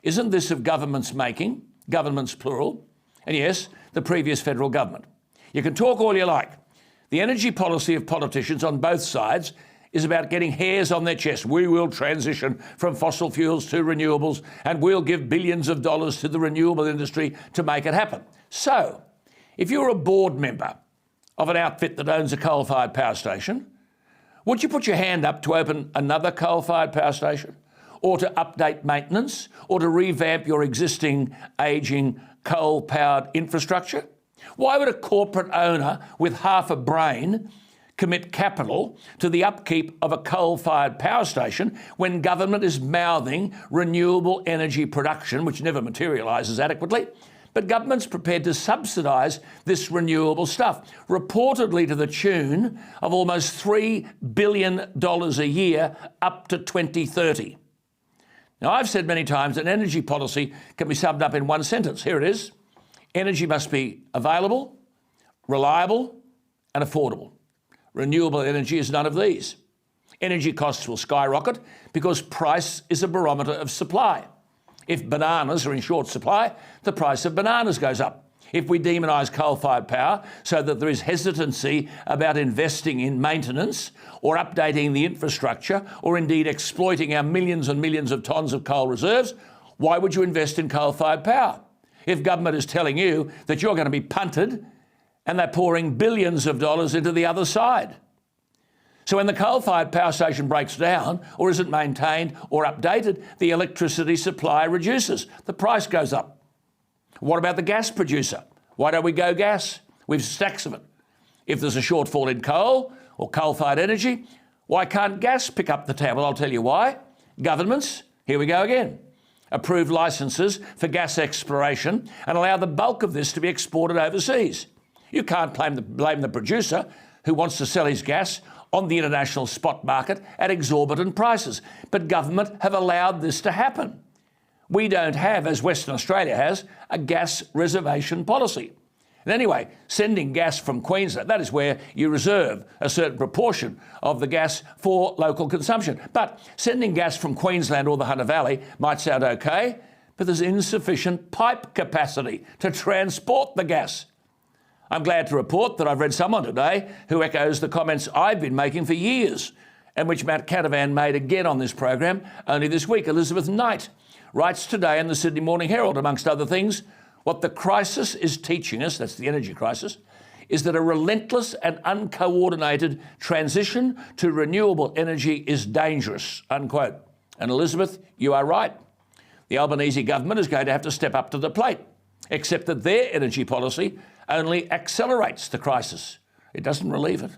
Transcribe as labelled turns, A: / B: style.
A: Isn't this of government's making, governments plural, and yes, the previous federal government? You can talk all you like. The energy policy of politicians on both sides is about getting hairs on their chest. We will transition from fossil fuels to renewables, and we'll give billions of dollars to the renewable industry to make it happen. So, if you're a board member of an outfit that owns a coal-fired power station, would you put your hand up to open another coal-fired power station, or to update maintenance, or to revamp your existing ageing coal-powered infrastructure? Why would a corporate owner with half a brain commit capital to the upkeep of a coal-fired power station when government is mouthing renewable energy production, which never materialises adequately? But government's prepared to subsidise this renewable stuff, reportedly to the tune of almost $3 billion a year up to 2030. Now, I've said many times that energy policy can be summed up in one sentence. Here it is. Energy must be available, reliable and affordable. Renewable energy is none of these. Energy costs will skyrocket because price is a barometer of supply. If bananas are in short supply, the price of bananas goes up. If we demonise coal-fired power so that there is hesitancy about investing in maintenance or updating the infrastructure or indeed exploiting our millions and millions of tonnes of coal reserves, why would you invest in coal-fired power? If government is telling you that you're going to be punted and they're pouring billions of dollars into the other side. So when the coal-fired power station breaks down or isn't maintained or updated, the electricity supply reduces. The price goes up. What about the gas producer? Why don't we go gas? We've stacks of it. If there's a shortfall in coal or coal-fired energy, why can't gas pick up the tab? Well, I'll tell you why. Governments, here we go again, approve licences for gas exploration and allow the bulk of this to be exported overseas. You can't blame the producer who wants to sell his gas on the international spot market at exorbitant prices. But government have allowed this to happen. We don't have, as Western Australia has, a gas reservation policy. And anyway, sending gas from Queensland, that is where you reserve a certain proportion of the gas for local consumption. But sending gas from Queensland or the Hunter Valley might sound okay, but there's insufficient pipe capacity to transport the gas. I'm glad to report that I've read someone today who echoes the comments I've been making for years, and which Matt Canavan made again on this program only this week. Elizabeth Knight writes today in the Sydney Morning Herald, amongst other things, what the crisis is teaching us, that's the energy crisis, is that a relentless and uncoordinated transition to renewable energy is dangerous, unquote. And Elizabeth, you are right. The Albanese government is going to have to step up to the plate, except that their energy policy only accelerates the crisis. It doesn't relieve it.